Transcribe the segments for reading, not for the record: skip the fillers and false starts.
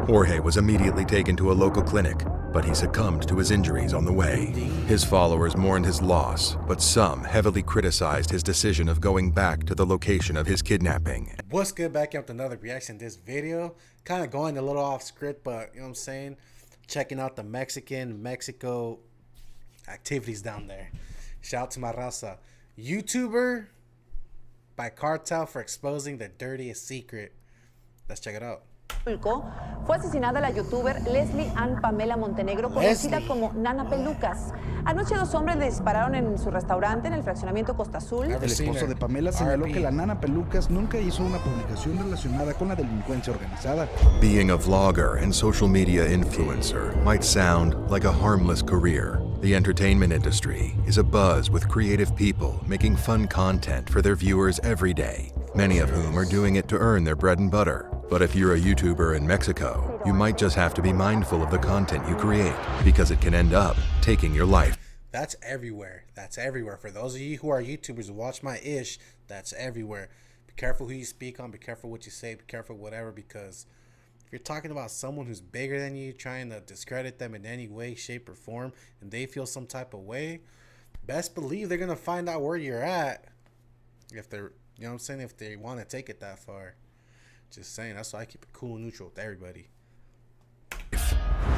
Jorge was immediately taken to a local clinic, but he succumbed to his injuries on the way. His followers mourned his loss, but some heavily criticized his decision of going back to the location of his kidnapping. What's good? Back up to another reaction to this video. Kind of going a little off script, but you know what I'm saying? Checking out the Mexico activities down there. Shout out to my raza. YouTuber by cartel for exposing the dirtiest secret. Let's check it out. Fue asesinada la youtuber Leslie Ann Pamela Montenegro, conocida como Nana Pelucas. Anoche dos hombres le dispararon en su restaurante en el fraccionamiento Costa Azul. El esposo de Pamela señaló que la Nana Pelucas nunca hizo una publicación relacionada con la delincuencia organizada. Being a vlogger and social media influencer might sound like a harmless career. The entertainment industry is abuzz with creative people making fun content for their viewers every day, many of whom are doing it to earn their bread and butter. But if you're a YouTuber in Mexico, you might just have to be mindful of the content you create, because it can end up taking your life. That's everywhere. That's everywhere. For those of you who are YouTubers who watch my ish, that's everywhere. Be careful who you speak on. Be careful what you say. Be careful whatever, because if you're talking about someone who's bigger than you, trying to discredit them in any way, shape, or form, and they feel some type of way, best believe they're going to find out where you're at. If they're, you know what I'm saying, if they want to take it that far. Just saying, that's why I keep it cool and neutral with everybody.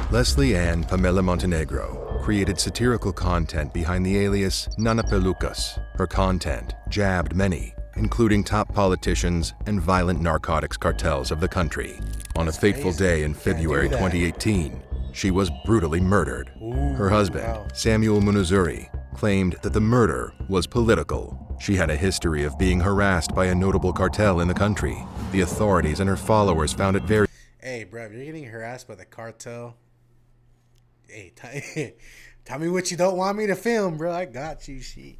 Leslie Ann Pamela Montenegro created satirical content behind the alias Nana Pelucas. Her content jabbed many, including top politicians and violent narcotics cartels of the country. On a fateful day in February 2018, she was brutally murdered. Her husband, Samuel Munuzuri, claimed that the murder was political. She had a history of being harassed by a notable cartel in the country. The authorities and her followers found it very... Hey, bro, if you're getting harassed by the cartel, hey, tell me what you don't want me to film, bro. I got you, shit. You know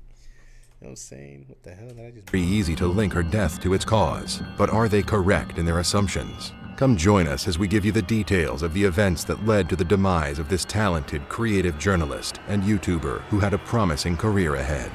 what I'm saying? What the hell did I just... Very easy to link her death to its cause. But are they correct in their assumptions? Come join us as we give you the details of the events that led to the demise of this talented, creative journalist and YouTuber who had a promising career ahead.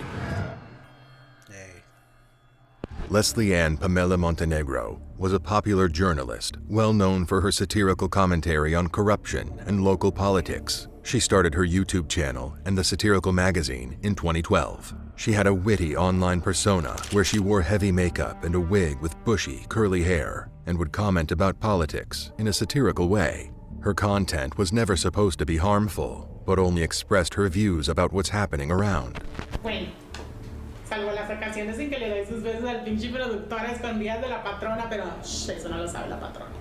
Leslie Ann Pamela Montenegro was a popular journalist, well known for her satirical commentary on corruption and local politics. She started her YouTube channel and the satirical magazine in 2012. She had a witty online persona where she wore heavy makeup and a wig with bushy, curly hair and would comment about politics in a satirical way. Her content was never supposed to be harmful, but only expressed her views about what's happening around. Salvo las ocasiones en que le doy sus besos al pinche productor a escondidas de la patrona, pero eso no lo sabe la patrona.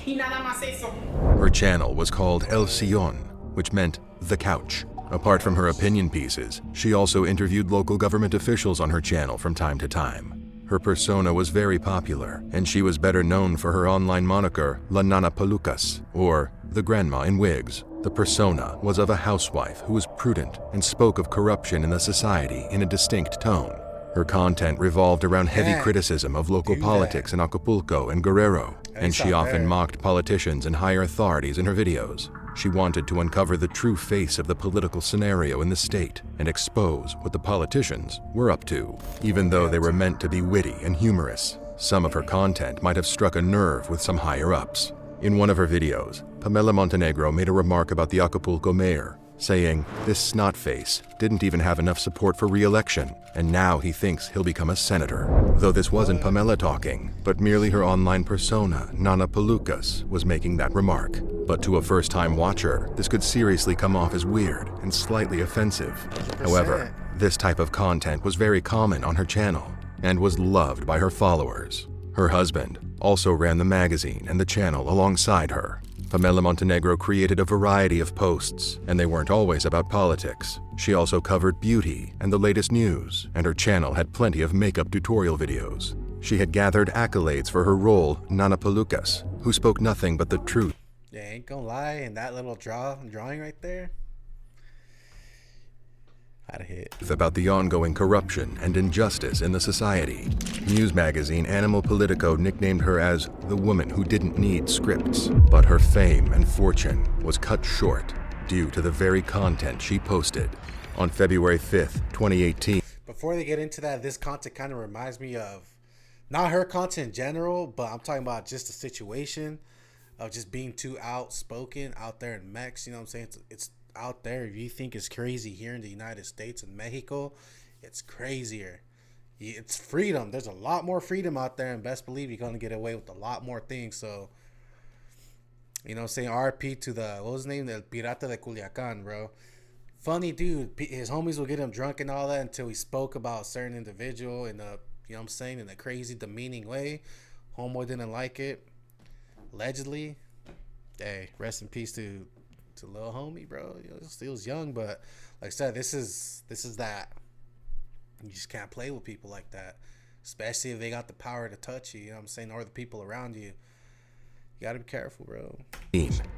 Y nada más eso. Her channel was called El Sillon, which meant the couch. Apart from her opinion pieces, she also interviewed local government officials on her channel from time to time. Her persona was very popular, and she was better known for her online moniker La Nana Pelucas, or the Grandma in Wigs. The persona was of a housewife who was prudent and spoke of corruption in the society in a distinct tone. Her content revolved around heavy criticism of local politics in Acapulco and Guerrero, and she often mocked politicians and higher authorities in her videos. She wanted to uncover the true face of the political scenario in the state and expose what the politicians were up to. Even though they were meant to be witty and humorous, some of her content might have struck a nerve with some higher-ups. In one of her videos, Pamela Montenegro made a remark about the Acapulco mayor, saying, "This snotface didn't even have enough support for re-election, and now he thinks he'll become a senator." Though this wasn't Pamela talking, but merely her online persona, Nana Pelucas, was making that remark. But to a first-time watcher, this could seriously come off as weird and slightly offensive. However, this type of content was very common on her channel and was loved by her followers. Her husband also ran the magazine and the channel alongside her. Pamela Montenegro created a variety of posts, and they weren't always about politics. She also covered beauty and the latest news, and her channel had plenty of makeup tutorial videos. She had gathered accolades for her role, Nana Pelucas, who spoke nothing but the truth. Yeah, ain't gonna lie, in that little drawing right there, I'd hit. About the ongoing corruption and injustice in the society. News magazine Animal Politico nicknamed her as the woman who didn't need scripts, but her fame and fortune was cut short due to the very content she posted. On February 5th, 2018. Before they get into that, this content kind of reminds me of, not her content in general, but I'm talking about just the situation. of just being too outspoken out there in Mex. You know what I'm saying? It's out there. If you think it's crazy here in the United States and Mexico, it's crazier. It's freedom. There's a lot more freedom out there, and best believe you're going to get away with a lot more things. So, you know what I'm saying? RP to what was his name? El Pirata de Culiacan, bro. Funny dude. His homies will get him drunk and all that until he spoke about a certain individual in a, you know what I'm saying, in a crazy, demeaning way. Homeboy didn't like it. Allegedly. Hey, rest in peace to little homie, bro. You know, he was young, but like I said, this is that. You just can't play with people like that, especially if they got the power to touch you. You know what I'm saying, or the people around you. You gotta be careful, bro.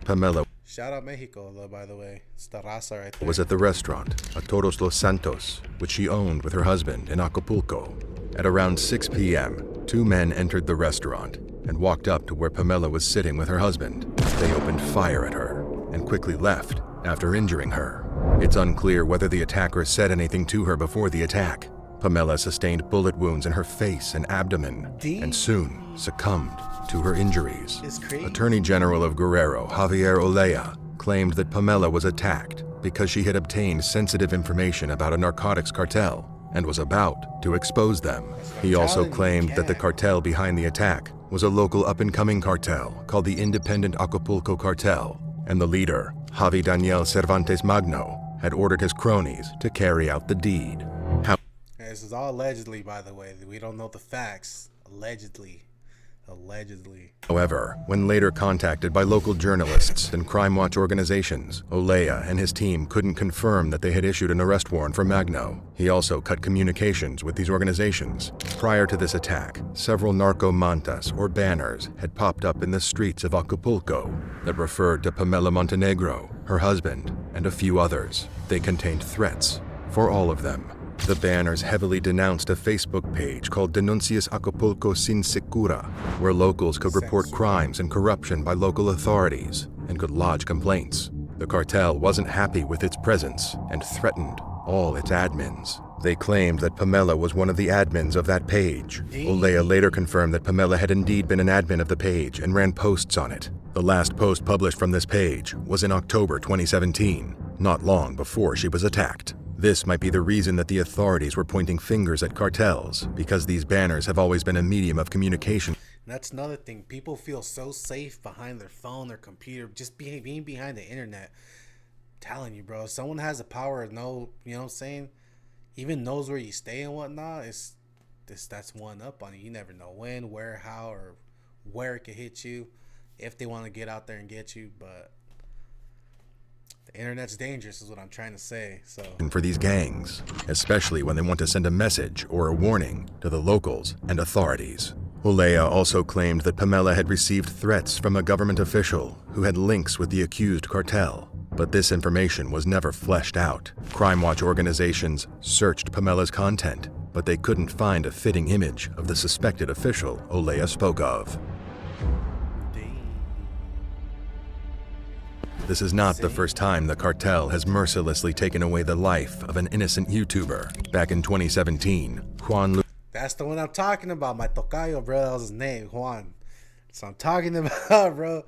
Pamela. Shout out Mexico, though, by the way. It's the raza right there. Was at the restaurant at Todos Los Santos, which she owned with her husband in Acapulco. At around 6 p.m., 2 men entered the restaurant and walked up to where Pamela was sitting with her husband. They opened fire at her and quickly left after injuring her. It's unclear whether the attackers said anything to her before the attack. Pamela sustained bullet wounds in her face and abdomen and soon succumbed to her injuries. Attorney General of Guerrero, Javier Olea, claimed that Pamela was attacked because she had obtained sensitive information about a narcotics cartel and was about to expose them. He also claimed that the cartel behind the attack was a local up-and-coming cartel called the Independent Acapulco Cartel, and the leader, Javi Daniel Cervantes Magno, had ordered his cronies to carry out the deed. This is all allegedly, by the way. We don't know the facts. Allegedly. However, when later contacted by local journalists and crime watch organizations, Olea and his team couldn't confirm that they had issued an arrest warrant for Magno. He also cut communications with these organizations. Prior to this attack, several narco mantas or banners had popped up in the streets of Acapulco that referred to Pamela Montenegro, her husband, and a few others. They contained threats for all of them. The banners heavily denounced a Facebook page called Denuncias Acapulco Sin Secura, where locals could report crimes and corruption by local authorities and could lodge complaints. The cartel wasn't happy with its presence and threatened all its admins. They claimed that Pamela was one of the admins of that page. Olea later confirmed that Pamela had indeed been an admin of the page and ran posts on it. The last post published from this page was in October 2017, not long before she was attacked. This might be the reason that the authorities were pointing fingers at cartels, because these banners have always been a medium of communication. That's another thing. People feel so safe behind their phone, their computer, just being behind the internet. I'm telling you, bro, if someone has the power to know, you know what I'm saying, even knows where you stay and whatnot, that's one up on you. You never know when, where, how, or where it could hit you, if they want to get out there and get you, but the internet's dangerous is what I'm trying to say. So for these gangs, especially when they want to send a message or a warning to the locals and authorities. Olea also claimed that Pamela had received threats from a government official who had links with the accused cartel, but this information was never fleshed out. Crime watch organizations searched Pamela's content, but they couldn't find a fitting image of the suspected official Olea spoke of. This is not the first time the cartel has mercilessly taken away the life of an innocent YouTuber. Back in 2017, Juan... That's the one I'm talking about. My tocayo, bro. That was his name, Juan. So I'm talking about, bro.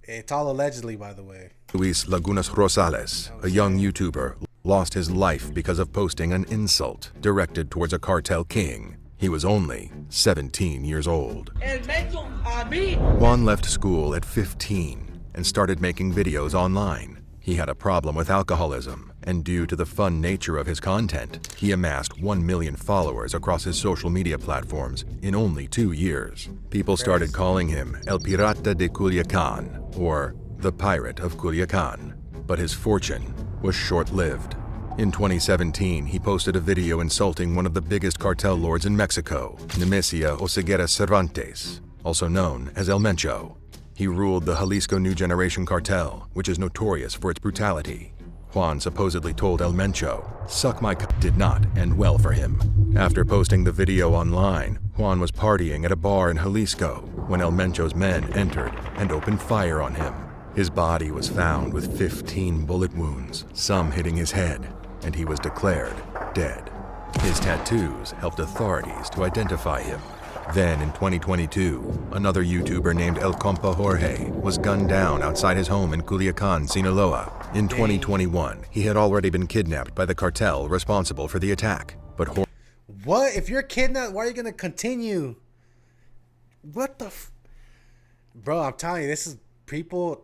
It's all allegedly, by the way. Luis Lagunas Rosales, a young YouTuber, lost his life because of posting an insult directed towards a cartel king. He was only 17 years old. Juan left school at 15 and started making videos online. He had a problem with alcoholism, and due to the fun nature of his content, he amassed 1 million followers across his social media platforms in only 2 years. People started calling him El Pirata de Culiacan, or the Pirate of Culiacan, but his fortune was short-lived. In 2017, he posted a video insulting one of the biggest cartel lords in Mexico, Nemesia Oseguera Cervantes, also known as El Mencho. He ruled the Jalisco New Generation cartel, which is notorious for its brutality. Juan supposedly told El Mencho, "Suck my c." Did not end well for him. After posting the video online, Juan was partying at a bar in Jalisco when El Mencho's men entered and opened fire on him. His body was found with 15 bullet wounds, some hitting his head, and he was declared dead. His tattoos helped authorities to identify him. Then, in 2022, another YouTuber named El Compa Jorge was gunned down outside his home in Culiacan, Sinaloa. In 2021, he had already been kidnapped by the cartel responsible for the attack. But what? If you're kidnapped, why are you going to continue? What the Bro, I'm telling you, this is people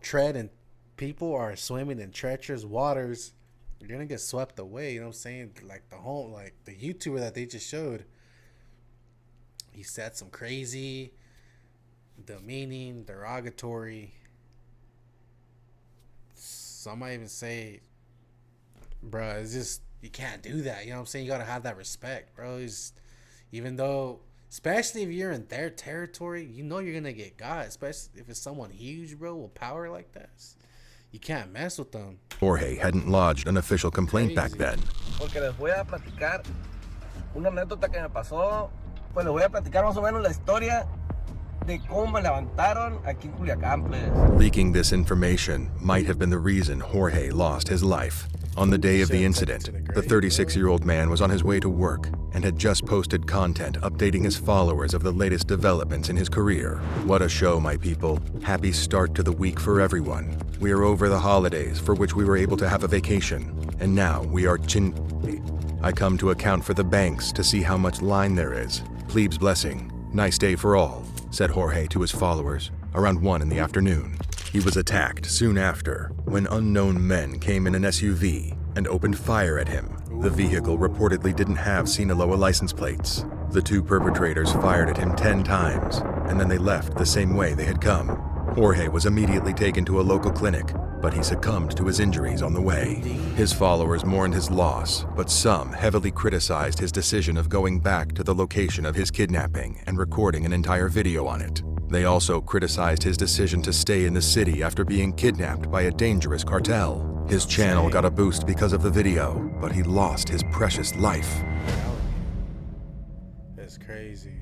are swimming in treacherous waters. You're going to get swept away, you know what I'm saying? Like the YouTuber that they just showed. He said some crazy, demeaning, derogatory. Some might even say, bro, it's just, you can't do that. You know what I'm saying? You got to have that respect, bro. Even though, especially if you're in their territory, you know you're going to get got. Especially if it's someone huge, bro, with power like that. You can't mess with them. Jorge hadn't lodged an official complaint back then. Porque les voy a platicar una anécdota que me pasó. Pues les voy a platicar más o menos la historia de cómo me levantaron aquí en Culiacán, pues. Leaking this information might have been the reason Jorge lost his life. On the day of the incident, the 36-year-old man was on his way to work and had just posted content updating his followers of the latest developments in his career. What a show, my people. Happy start to the week for everyone. We are over the holidays, for which we were able to have a vacation. And now we are I come to account for the banks to see how much line there is. Plebes blessing. Nice day for all, said Jorge to his followers around 1 in the afternoon. He was attacked soon after when unknown men came in an SUV and opened fire at him. The vehicle reportedly didn't have Sinaloa license plates. The two perpetrators fired at him 10 times, and then they left the same way they had come. Jorge was immediately taken to a local clinic, but he succumbed to his injuries on the way. His followers mourned his loss, but some heavily criticized his decision of going back to the location of his kidnapping and recording an entire video on it. They also criticized his decision to stay in the city after being kidnapped by a dangerous cartel. His channel got a boost because of the video, but he lost his precious life. That's crazy.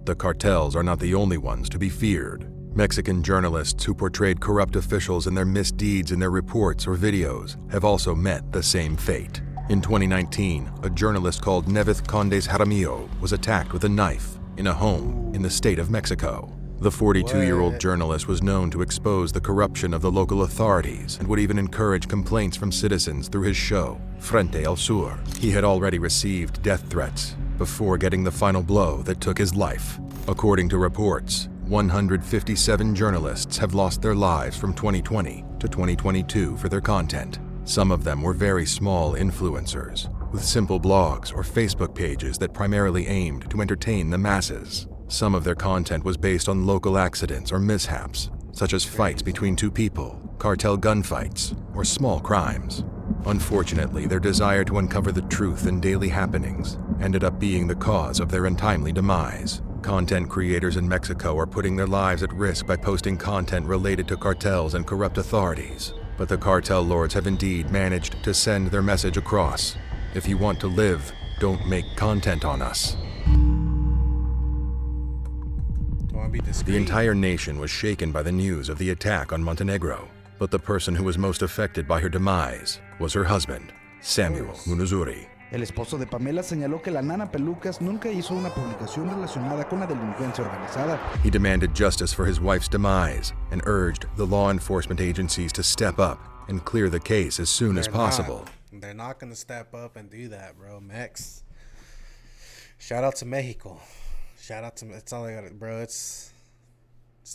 The cartels are not the only ones to be feared. Mexican journalists who portrayed corrupt officials and their misdeeds in their reports or videos have also met the same fate. In 2019, a journalist called Nevith Condes Jaramillo was attacked with a knife in a home in the state of Mexico. The 42-year-old journalist was known to expose the corruption of the local authorities and would even encourage complaints from citizens through his show, Frente al Sur. He had already received death threats before getting the final blow that took his life. According to reports, 157 journalists have lost their lives from 2020 to 2022 for their content. Some of them were very small influencers, with simple blogs or Facebook pages that primarily aimed to entertain the masses. Some of their content was based on local accidents or mishaps, such as fights between two people, cartel gunfights, or small crimes. Unfortunately, their desire to uncover the truth in daily happenings ended up being the cause of their untimely demise. Content creators in Mexico are putting their lives at risk by posting content related to cartels and corrupt authorities. But the cartel lords have indeed managed to send their message across. If you want to live, don't make content on us. The entire nation was shaken by the news of the attack on Montenegro, but the person who was most affected by her demise was her husband, Samuel Munuzuri. El esposo de Pamela señaló que la nana Pelucas nunca hizo una publicación relacionada con la delincuencia organizada. He demanded justice for his wife's demise and urged the law enforcement agencies to step up and clear the case as soon as possible. They're not going to step up and do that, bro. Mex. Shout out to Mexico. Shout out to, that's all I got, bro. It's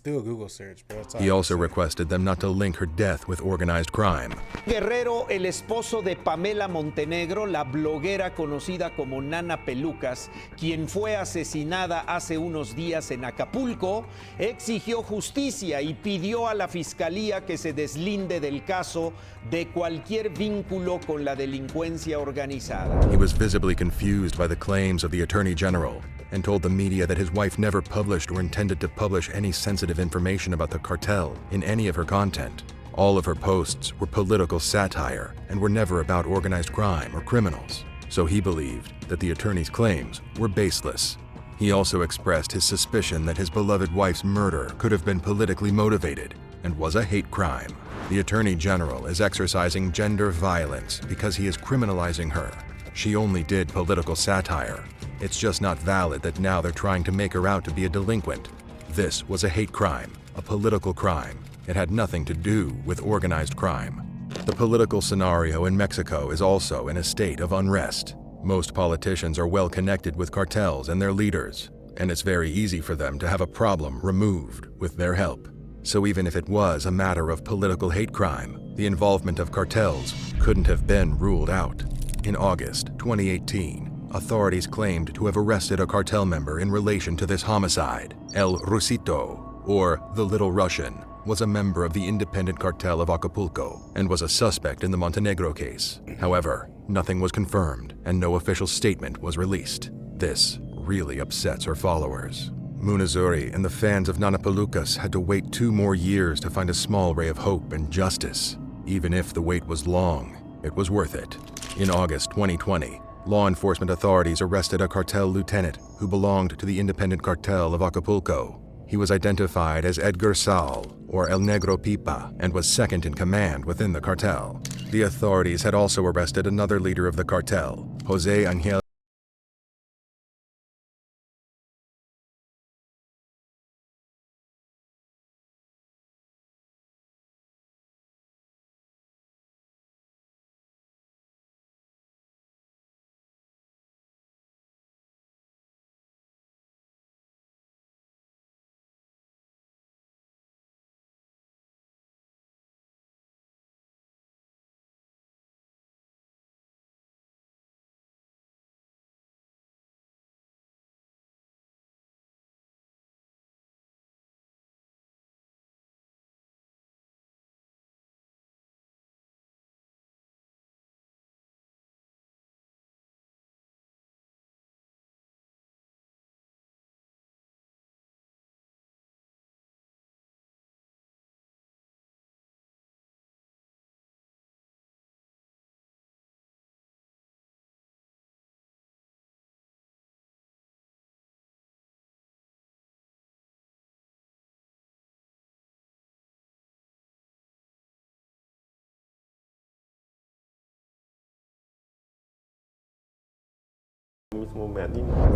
do a Google search, bro. He also requested them not to link her death with organized crime. Guerrero, el esposo de Pamela Montenegro, la bloguera conocida como Nana Pelucas, quien fue asesinada hace unos días en Acapulco, exigió justicia y pidió a la fiscalía que se deslinde del caso de cualquier vínculo con la delincuencia organizada. He was visibly confused by the claims of the Attorney General and told the media that his wife never published or intended to publish any sensitive information about the cartel in any of her content. All of her posts were political satire and were never about organized crime or criminals, so he believed that the attorney's claims were baseless. He also expressed his suspicion that his beloved wife's murder could have been politically motivated and was a hate crime. The Attorney General is exercising gender violence because he is criminalizing her. She only did political satire. It's just not valid that now they're trying to make her out to be a delinquent. This was a hate crime, a political crime. It had nothing to do with organized crime. The political scenario in Mexico is also in a state of unrest. Most politicians are well connected with cartels and their leaders, and it's very easy for them to have a problem removed with their help. So even if it was a matter of political hate crime, the involvement of cartels couldn't have been ruled out. In August 2018, authorities claimed to have arrested a cartel member in relation to this homicide. El Rusito, or the Little Russian, was a member of the independent cartel of Acapulco and was a suspect in the Montenegro case. However, nothing was confirmed and no official statement was released. This really upsets her followers. Munazuri and the fans of Nana Pelucas had to wait 2 more years to find a small ray of hope and justice. Even if the wait was long, it was worth it. In August 2020, law enforcement authorities arrested a cartel lieutenant who belonged to the independent cartel of Acapulco. He was identified as Edgar Sal, or El Negro Pipa, and was second in command within the cartel. The authorities had also arrested another leader of the cartel, Jose Angel.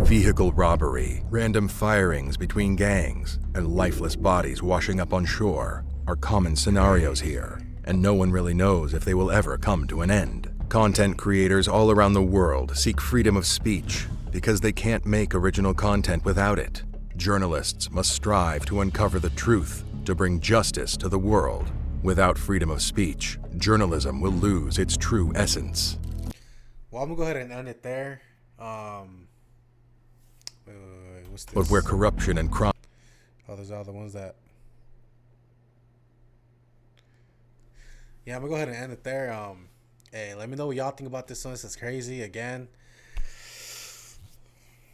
Vehicle robbery, random firings between gangs, and lifeless bodies washing up on shore are common scenarios here, and no one really knows if they will ever come to an end. Content creators all around the world seek freedom of speech because they can't make original content without it. Journalists must strive to uncover the truth, to bring justice to the world. Without freedom of speech, journalism will lose its true essence. Well, I'm gonna go ahead and end it there. What's this? But where corruption and crime... Oh, there's all the ones that... Yeah, I'm gonna go ahead and end it there. Hey, let me know what y'all think about this one. This is crazy. Again,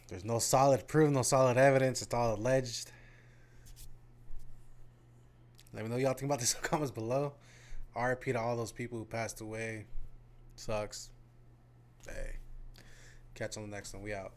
there's no solid proof, no solid evidence. It's all alleged. Let me know what y'all think about this in the comments below. RIP to all those people who passed away. Sucks. Hey. Catch you on the next one. We out.